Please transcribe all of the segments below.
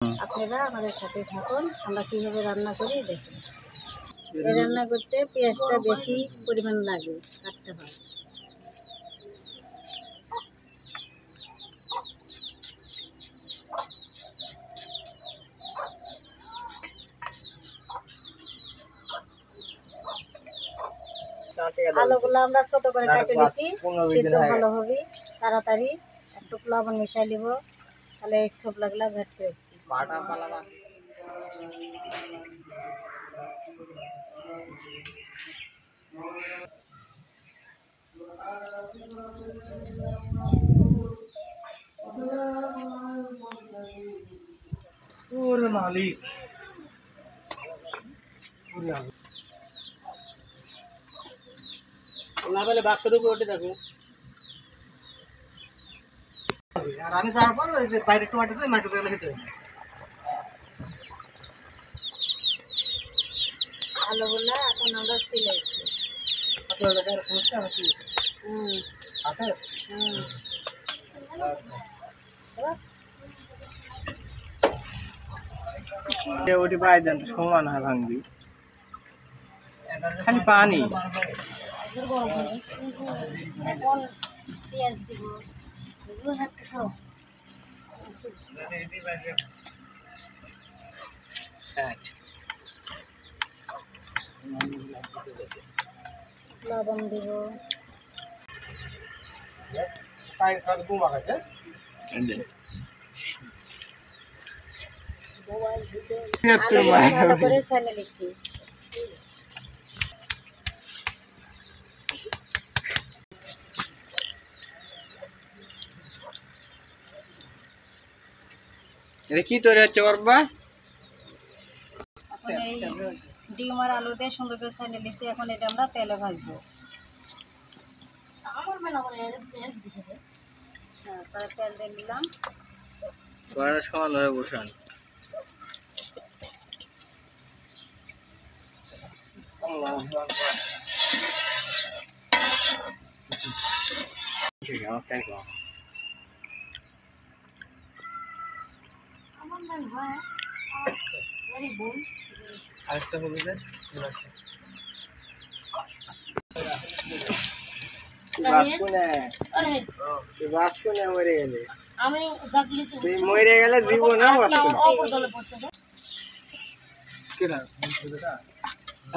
আপনারা আমাদের সাথে থাকুন, আমরা কীভাবে রান্না করি দেখুন। এই রান্না করতে পেঁয়াজটা বেশি পরিমাণ লাগে, কাটতে হয়। আলুগুলো আমরা ছোট করে কেটে নিছি, সিদ্ধ ভালো হবে তাড়াতাড়ি। একটু লবণ মিশাই নিব, তাহলে এই সবলাগুলা ঘাটবে। মালিক না পেলে বাক্সের উপর ওঠে দেখো। আর আমি যাওয়ার পর বাইরে একটু মাটি মাটি লেগে চলে আলুগুলা এখন আমরা সিলাইছি। সমস্যা নাকি? ওটি পাই দেন সমান হয় ভাঙবি, খালি পানি। এখন পেঁয়াজ দিব, লবণ দিব, ভালো করে ছেনে নিচ্ছি। কি তৈরি হচ্ছে বাবা? এখন এই ডিম আর আলু দিয়ে সুন্দর করে ছেনে নিচ্ছি। এখন এটা আমরা তেলে ভাজবো। তারপরে তেল দিয়ে নিলাম। সমান হয়ে বসান। আরেকটা হবে যে মরে গেলে জীবন না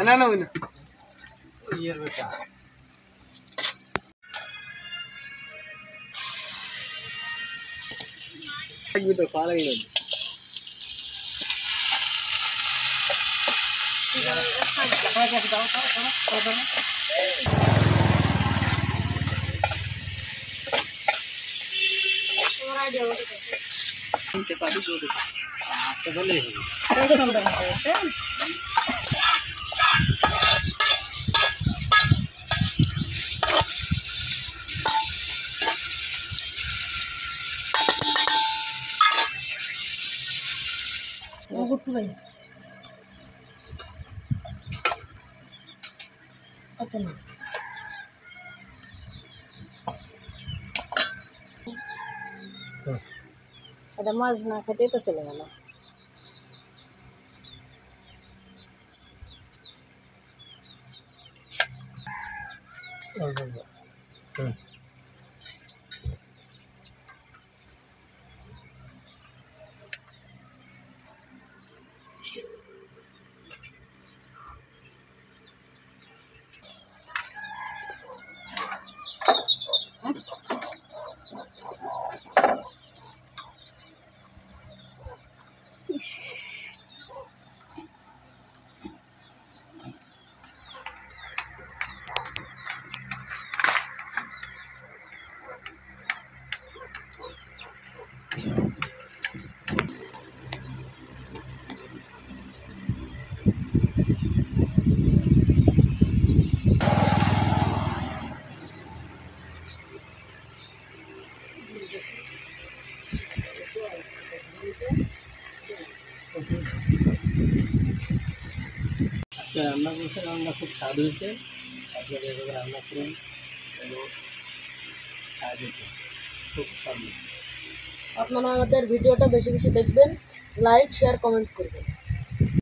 না ইয়ের বেটা তো খাওয়া লাগলো। এটা মাছ না খেতেই তো চলে গেল। রান্না করছে, রান্না খুব স্বাদ হয়েছে। আপনারা এভাবে রান্না করুন এবং খুব স্বাদ। আপনারা আমাদের ভিডিওটা বেশি বেশি দেখবেন। লাইক শেয়ার কমেন্ট করবেন।